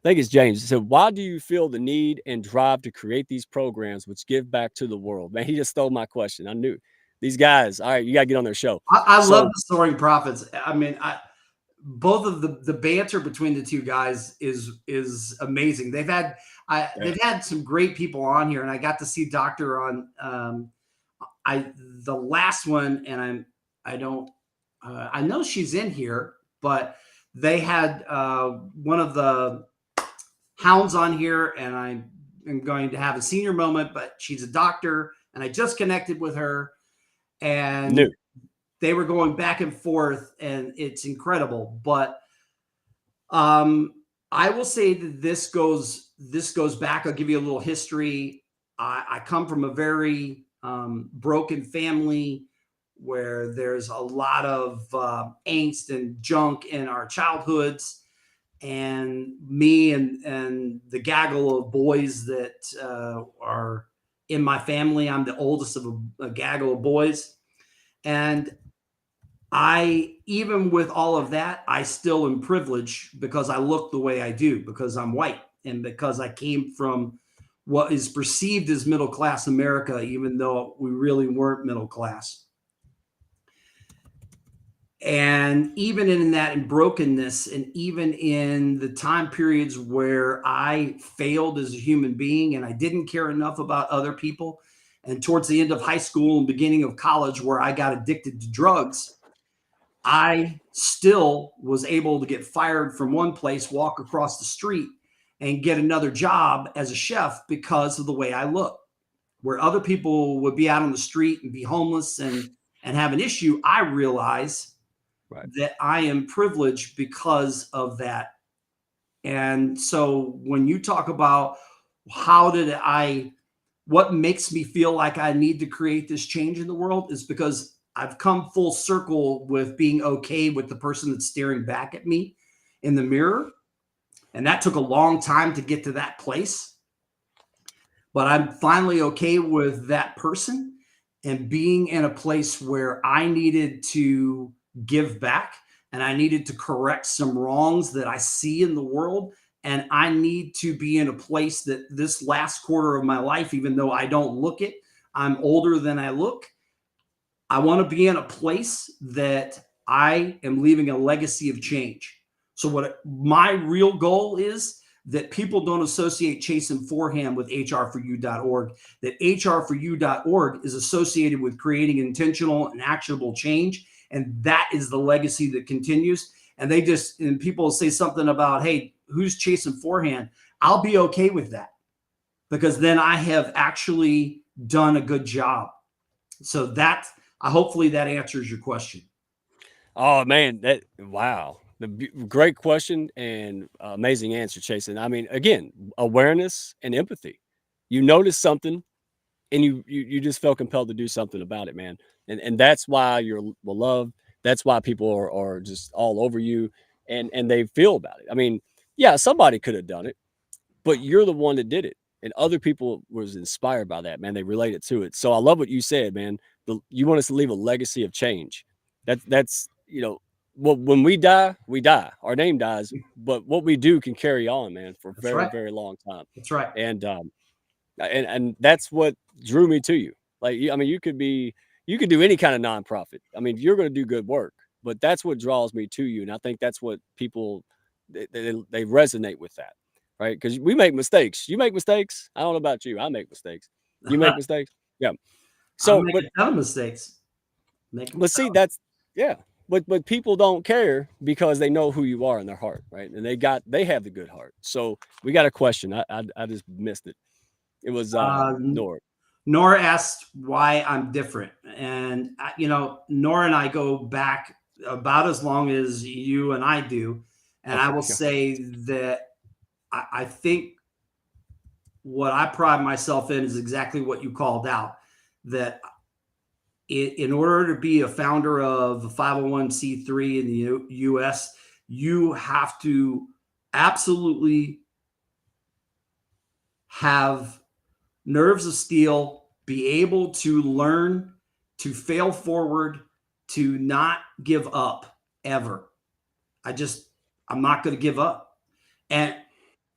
I think it's James. So why do you feel the need and drive to create these programs which give back to the world? Man, he just stole my question. I knew these guys. All right, you got to get on their show. I love the Soaring Profits. I mean, both of the banter between the two guys is amazing. They've had some great people on here, and I got to see Doctor on the last one, and I know she's in here, but they had one of the hounds on here, and I am going to have a senior moment, but she's a doctor, and I just connected with her, and they were going back and forth, and it's incredible. But I will say that this goes back. I'll give you a little history. I come from a very broken family where there's a lot of angst and junk in our childhoods, and me and the gaggle of boys that are in my family. I'm the oldest of a gaggle of boys. And even with all of that, I still am privileged because I look the way I do, because I'm white, and because I came from what is perceived as middle class America, even though we really weren't middle class. And even in that, in brokenness, and even in the time periods where I failed as a human being and I didn't care enough about other people, and towards the end of high school and beginning of college where I got addicted to drugs, I still was able to get fired from one place, walk across the street, and get another job as a chef because of the way I look. Where other people would be out on the street and be homeless and have an issue, I realize that I am privileged because of that. And so when you talk about what makes me feel like I need to create this change in the world, is because I've come full circle with being okay with the person that's staring back at me in the mirror. And that took a long time to get to that place. But I'm finally okay with that person and being in a place where I needed to give back, and I needed to correct some wrongs that I see in the world. And I need to be in a place that this last quarter of my life, even though I don't look it, I'm older than I look. I want to be in a place that I am leaving a legacy of change. So what my real goal is, that people don't associate Chason Forehand with hr4u.org, that hr4u.org is associated with creating intentional and actionable change. And that is the legacy that continues. And people say something about, hey, who's Chason Forehand? I'll be okay with that, because then I have actually done a good job. So hopefully that answers your question. Oh man, wow. Great question and amazing answer, Chason. I mean, again, awareness and empathy. You notice something and you just felt compelled to do something about it, man. And that's why you're beloved. That's why people are just all over you and they feel about it. I mean, yeah, somebody could have done it, but you're the one that did it. And other people was inspired by that, man. They related to it. So I love what you said, man. you want us to leave a legacy of change. That's well, when we die, our name dies, but what we do can carry on, man, for a That's very, right. very long time. That's right. And that's what drew me to you. Like, I mean, you could do any kind of nonprofit. I mean, you're going to do good work, but that's what draws me to you. And I think that's what people, they resonate with that, right? Because we make mistakes. You make mistakes. I don't know about you. I make mistakes. You make mistakes. Yeah. So, I'm making a ton of mistakes. But see, that's, yeah. But people don't care because they know who you are in their heart, right? And they have the good heart. So we got a question. I just missed it. It was Nora. Nora asked why I'm different. And, Nora and I go back about as long as you and I do. And I will say that I think what I pride myself in is exactly what you called out, that in order to be a founder of a 501c3 in the U.S., you have to absolutely have nerves of steel, be able to learn, to fail forward, to not give up ever. I'm not going to give up. And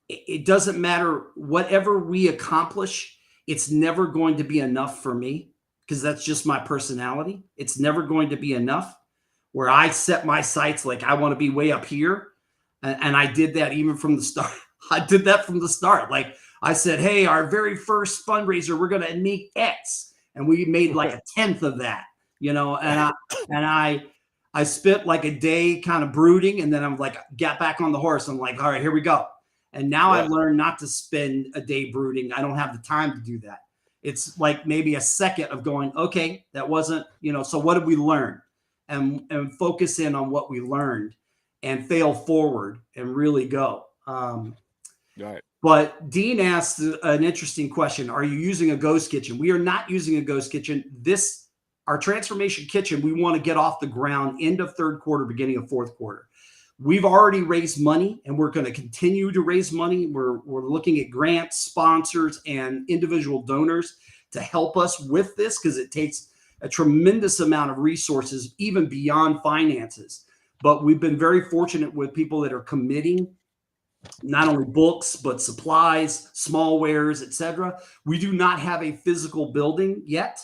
it doesn't matter whatever we accomplish, it's never going to be enough for me because that's just my personality. It's never going to be enough where I set my sights like I want to be way up here. And I did that even from the start. I did that from the start. Like I said, hey, our very first fundraiser, we're going to make X. And we made like a 10th of that, and I spent like a day kind of brooding, and then I'm like, got back on the horse. I'm like, all right, here we go. And now I've learned not to spend a day brooding. I don't have the time to do that. It's like maybe a second of going, okay, that wasn't, so what did we learn? And focus in on what we learned and fail forward and really go. Right. But Dean asked an interesting question. Are you using a ghost kitchen? We are not using a ghost kitchen. Our transformation kitchen, we want to get off the ground end of third quarter, beginning of fourth quarter. We've already raised money and we're going to continue to raise money. We're looking at grants, sponsors, and individual donors to help us with this because it takes a tremendous amount of resources, even beyond finances. But we've been very fortunate with people that are committing not only books, but supplies, small wares, etc. We do not have a physical building yet.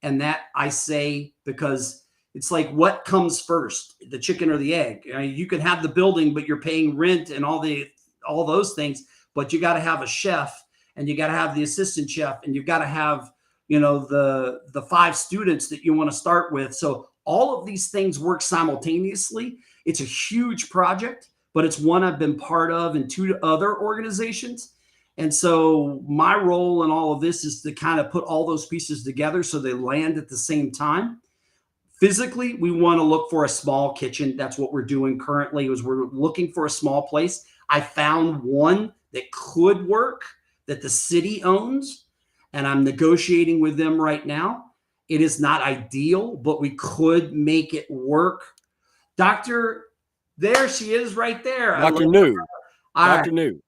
And that I say because it's like, what comes first, the chicken or the egg? You can have the building, but you're paying rent and all those things, but you got to have a chef and you got to have the assistant chef and you've got to have, the 5 students that you want to start with. So all of these things work simultaneously. It's a huge project, but it's one I've been part of in 2 other organizations. And so my role in all of this is to kind of put all those pieces together so they land at the same time. Physically, we want to look for a small kitchen. That's what we're doing currently is we're looking for a small place. I found one that could work that the city owns, and I'm negotiating with them right now. It is not ideal, but we could make it work. Doctor, there she is right there. Dr. New. Dr. New.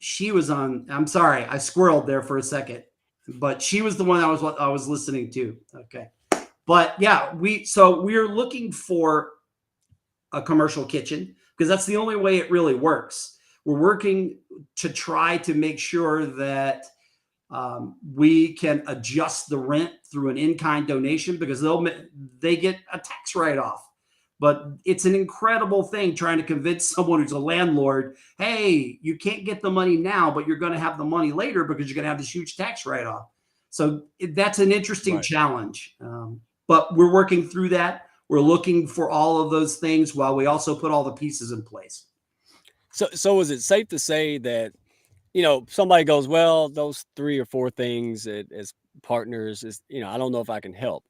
She was on, I'm sorry, I squirreled there for a second, but she was the one I was listening to. Okay. But yeah, we're looking for a commercial kitchen because that's the only way it really works. We're working to try to make sure that we can adjust the rent through an in-kind donation because they get a tax write-off. But it's an incredible thing trying to convince someone who's a landlord, hey, you can't get the money now, but you're going to have the money later because you're going to have this huge tax write-off. So that's an interesting challenge. But we're working through that. We're looking for all of those things while we also put all the pieces in place. So is it safe to say that, somebody goes, well, those 3 or 4 things as partners is, I don't know if I can help,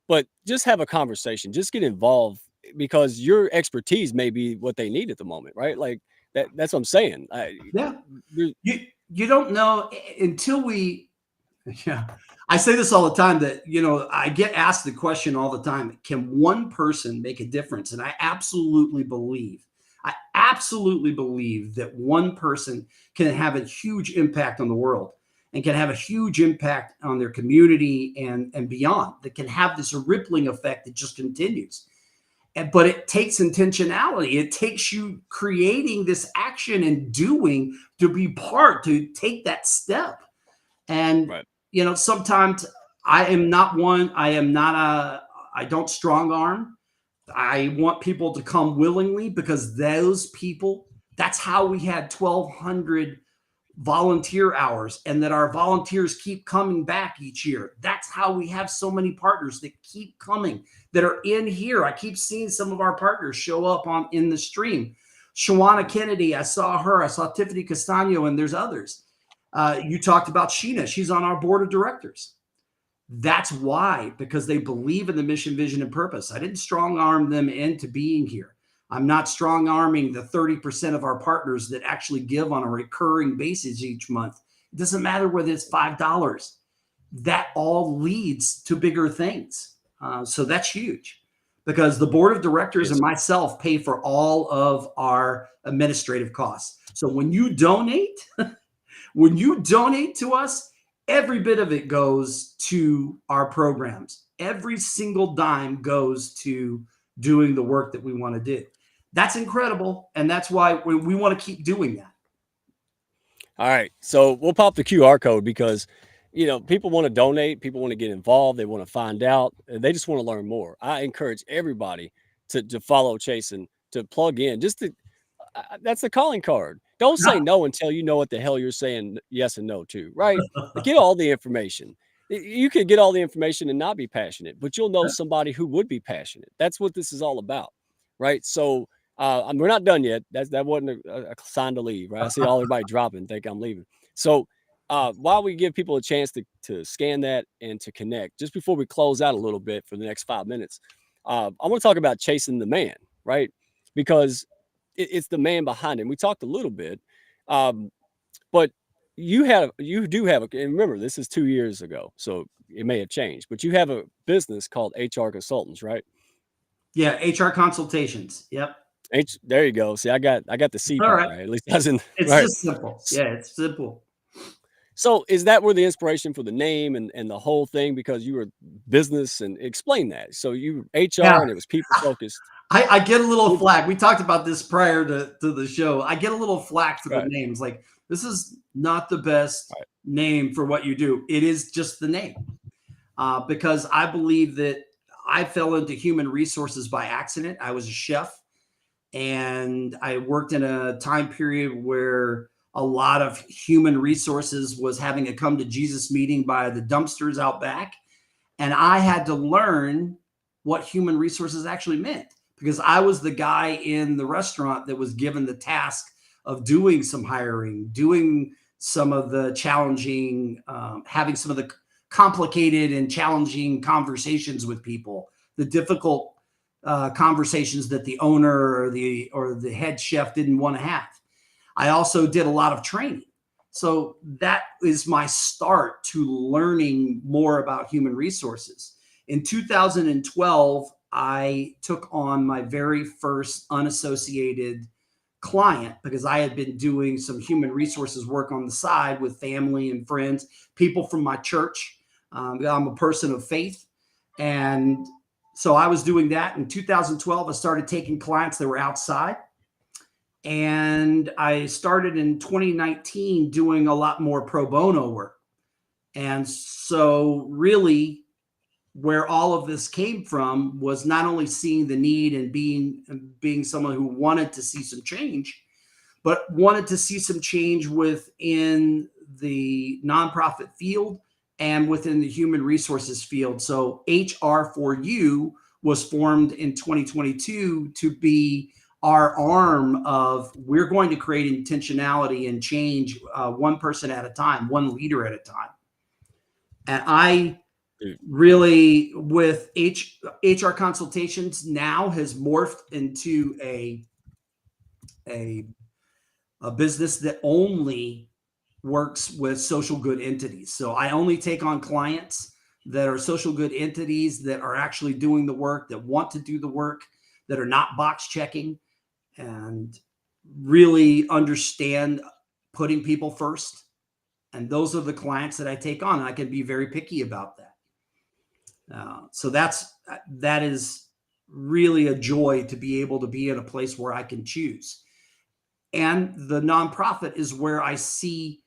but just have a conversation, just get involved because your expertise may be what they need at the moment, right? Like that's what I'm saying. You don't know until we, I say this all the time that, I get asked the question all the time, can one person make a difference? And I absolutely believe that one person can have a huge impact on the world. and can have a huge impact on their community and beyond, that can have this rippling effect that just continues. But it takes intentionality. It takes you creating this action and doing to be part, to take that step. And, Right. sometimes I don't strong arm. I want people to come willingly, because those people, that's how we had 1,200 volunteer hours, and that our volunteers keep coming back each year. That's how we have so many partners that keep coming, that are in here. I keep seeing some of our partners show up in the stream. Shawana Kennedy, I saw her. I saw Tiffany Castano, and there's others. You talked about Sheena. She's on our board of directors. That's why, because they believe in the mission, vision, and purpose. I didn't strong arm them into being here. I'm not strong arming the 30% of our partners that actually give on a recurring basis each month. It doesn't matter whether it's $5. That all leads to bigger things. So that's huge, because the board of directors and myself pay for all of our administrative costs. So when you donate, to us, every bit of it goes to our programs. Every single dime goes to doing the work that we want to do. That's incredible. And that's why we want to keep doing that. All right. So we'll pop the QR code, because, people want to donate. People want to get involved. They want to find out. And they just want to learn more. I encourage everybody to follow Chason, to plug in. That's the calling card. Don't say no until you know what the hell you're saying yes and no to, right? Get all the information. You could get all the information and not be passionate, but you'll know somebody who would be passionate. That's what this is all about, right? So we're not done yet. That wasn't a sign to leave, right? I see everybody dropping, think I'm leaving. So while we give people a chance to scan that and to connect, just before we close out a little bit for the next 5 minutes, I want to talk about chasing the man, right? Because it's the man behind him. We talked a little bit, but you do have and remember, this is 2 years ago, so it may have changed, but you have a business called HR Consultants, right? Yeah, HR Consultations. Yep. There you go. See, I got the C part right. At least doesn't. It's right. just simple. Yeah, it's simple. So is that where the inspiration for the name and the whole thing, because you were business, and explain that? So you HR and it was people focused. I get a little flack. We talked about this prior to the show. I get a little flack for the names. Like, this is not the best name for what you do. It is just the name. Because I believe that I fell into human resources by accident. I was a chef, and I worked in a time period where a lot of human resources was having a come to Jesus meeting by the dumpsters out back. And I had to learn what human resources actually meant, because I was the guy in the restaurant that was given the task of doing some hiring, doing some of the challenging, having some of the complicated and challenging conversations with people, the difficult conversations that the owner or the head chef didn't want to have. I also did a lot of training. So that is my start to learning more about human resources. In 2012, I took on my very first unassociated client, because I had been doing some human resources work on the side with family and friends, people from my church. I'm a person of faith. And so I was doing that. In 2012, I started taking clients that were outside. And I started in 2019 doing a lot more pro bono work. And so really where all of this came from was not only seeing the need and being someone who wanted to see some change, but wanted to see some change within the nonprofit field and within the human resources field. So HR4U was formed in 2022 to be our arm of, we're going to create intentionality and change one person at a time, one leader at a time. And I really, with HR Consultations now has morphed into a business that only works with social good entities. So I only take on clients that are social good entities that are actually doing the work, that want to do the work, that are not box checking, and really understand putting people first And those are the clients that I take on. And I can be very picky about that. So that is really a joy to be able to be in a place where I can choose. And the nonprofit is where I see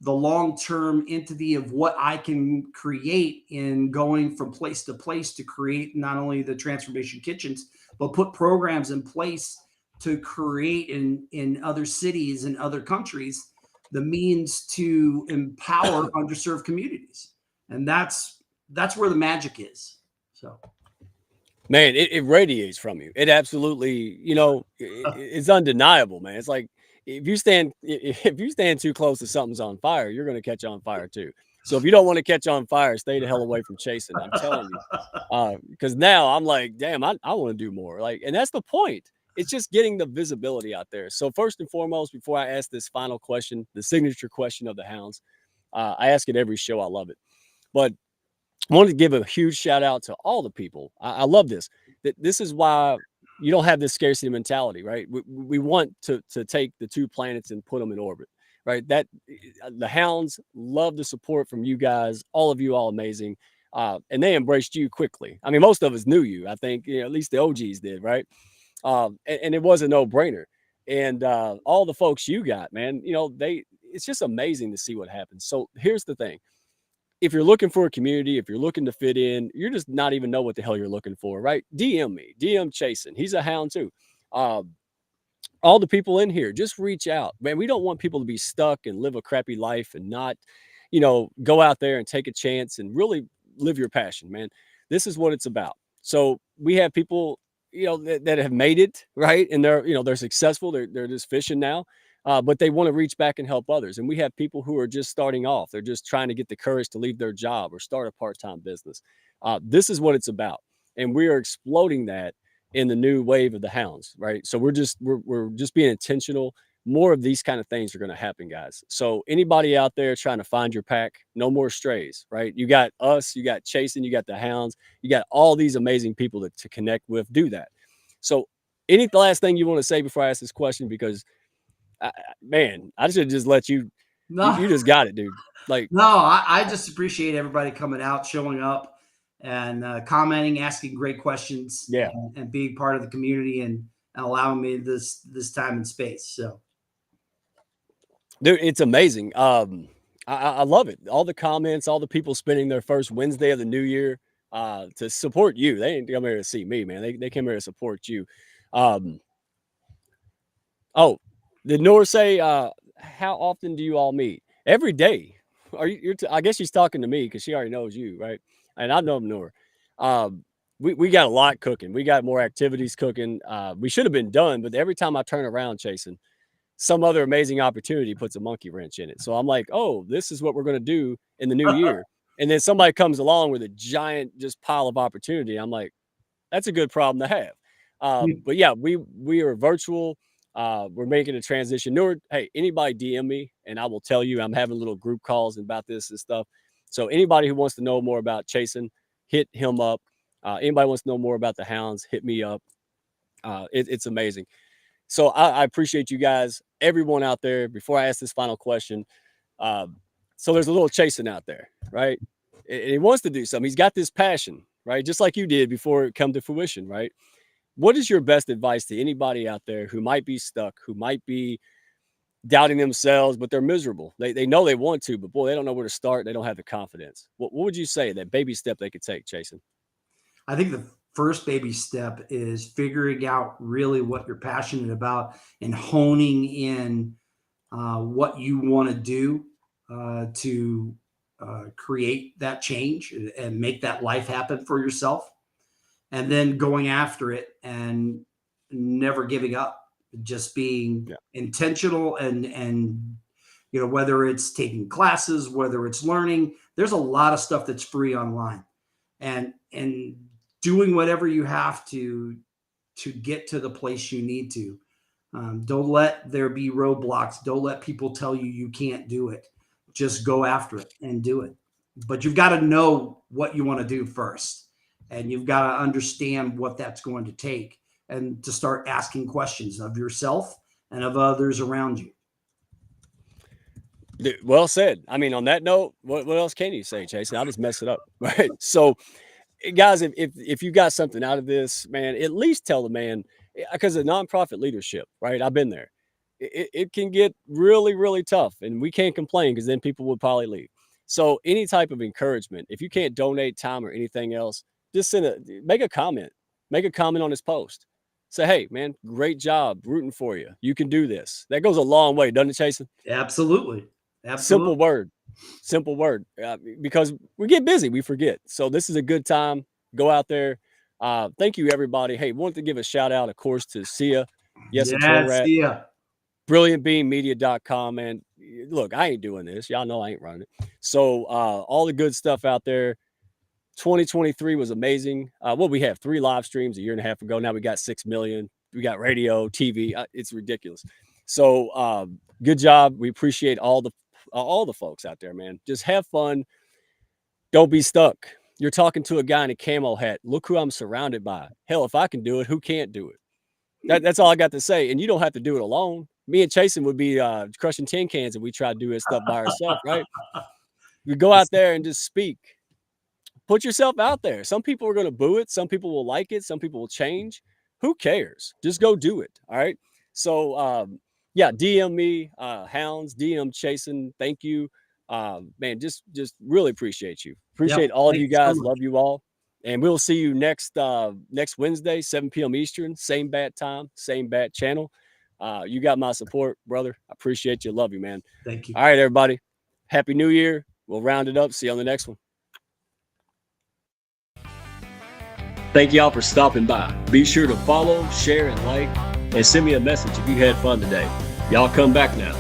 the long-term entity of what I can create in going from place to place to create not only the transformation kitchens, but put programs in place to create in other cities and other countries the means to empower underserved communities. And that's where the magic is. So, man, it radiates from you. It absolutely, it's undeniable, man. It's like if you stand too close to something's on fire, you're going to catch on fire too. So if you don't want to catch on fire, stay the hell away from Chason. I'm telling you, because now I'm like, damn, I want to do more. Like, and that's the point. It's just getting the visibility out there. So first and foremost, before I ask this final question, the signature question of the Hounds, I ask it every show. I love it, but I wanted to give a huge shout out to all the people. I love this. This is why you don't have this scarcity mentality, right? We want to take the 2 planets and put them in orbit, right? That the Hounds love the support from you guys, all of you, all amazing, and they embraced you quickly. I mean, most of us knew you. I think at least the OGs did, right? And it was a no-brainer. And all the folks you got, man, it's just amazing to see what happens. So here's the thing. If you're looking for a community, if you're looking to fit in, you're just not even know what the hell you're looking for, right? DM me, DM Chason. He's a Hound too. All the people in here, just reach out, man. We don't want people to be stuck and live a crappy life and not, go out there and take a chance and really live your passion, man. This is what it's about. So we have people, that have made it, right? And they're successful. They're just fishing now. But they want to reach back and help others. And we have people who are just starting off. They're just trying to get the courage to leave their job or start a part-time business. This is what it's about. And we are exploding that in the new wave of the Hounds, right? So we're just being intentional. More of these kind of things are going to happen, guys. So anybody out there trying to find your pack, no more strays, right? You got us, you got Chason, you got the Hounds, you got all these amazing people to connect with. Do that. So any last thing you want to say before I ask this question? Because man, I should just let you. No. You just got it, dude. Like, no, I just appreciate everybody coming out, showing up, and commenting, asking great questions, yeah, and being part of the community and allowing me this time and space. So, dude, it's amazing. I love it. All the comments, all the people spending their first Wednesday of the new year to support you. They didn't come here to see me, man. They came here to support you. Oh, did Noor say, how often do you all meet? Every day. Are you? I guess she's talking to me because she already knows you, right? And I know Noor. We got a lot cooking. We got more activities cooking. We should have been done, but every time I turn around, Chason, some other amazing opportunity puts a monkey wrench in it. So I'm like, oh, this is what we're going to do in the new year. And then somebody comes along with a giant just pile of opportunity. I'm like, that's a good problem to have. But yeah, we are virtual. We're making a transition. Noor, hey, anybody DM me and I will tell you. I'm having little group calls about this and stuff. So anybody who wants to know more about Chason, hit him up. Anybody wants to know more about the Hounds, hit me up. It's amazing. So I appreciate you guys, everyone out there. Before I ask this final question, so there's a little Chason out there, right? And he wants to do something. He's got this passion, right? Just like you did before it come to fruition, right? What is your best advice to anybody out there who might be stuck, who might be doubting themselves, but they're miserable? They know they want to, but boy, they don't know where to start. They don't have the confidence. What would you say that baby step they could take, Chason? I think the first baby step is figuring out really what you're passionate about and honing in what you want to do to create that change and make that life happen for yourself. And then going after it and never giving up, just being intentional and whether it's taking classes, whether it's learning, there's a lot of stuff that's free online, and doing whatever you have to get to the place you need to. Don't let there be roadblocks. Don't let people tell you can't do it. Just go after it and do it. But you've got to know what you want to do first. And you've got to understand what that's going to take and to start asking questions of yourself and of others around you. Well said. I mean, on that note, what else can you say, Chason? I'll just mess it up, right? So, guys, if you got something out of this, man, at least tell the man, because of nonprofit leadership, right? I've been there. It can get really, really tough, and we can't complain because then people would probably leave. So, any type of encouragement, if you can't donate time or anything else, just make a comment on his post. Say, hey, man, great job, rooting for you. You can do this. That goes a long way, doesn't it, Chason? Absolutely. Absolutely. Simple word, because we get busy, we forget. So this is a good time. Go out there. Thank you, everybody. Hey, wanted to give a shout out, of course, to Sia. Yes, See ya. brilliantbeingmedia.com. And look, I ain't doing this. Y'all know I ain't running it. So all the good stuff out there. 2023 was amazing. We have 3 live streams a year and a half ago. Now we got 6 million. We got radio, TV. It's ridiculous. So good job. We appreciate all the folks out there, man. Just have fun. Don't be stuck. You're talking to a guy in a camo hat. Look who I'm surrounded by. Hell, if I can do it, who can't do it? That's all I got to say. And you don't have to do it alone. Me and Chason would be crushing tin cans if we tried to do this stuff by ourselves, right? We go out there and just speak. Put yourself out there. Some people are going to boo it. Some people will like it. Some people will change. Who cares? Just go do it. All right. So, yeah, DM me, Hounds, DM Chason. Thank you. Man, just really appreciate you. Appreciate all of you guys. Love you all. And we'll see you next Wednesday, 7 p.m. Eastern, same bat time, same bat channel. You got my support, brother. I appreciate you. Love you, man. Thank you. All right, everybody. Happy New Year. We'll round it up. See you on the next one. Thank y'all for stopping by. Be sure to follow, share, and like, and send me a message if you had fun today. Y'all come back now.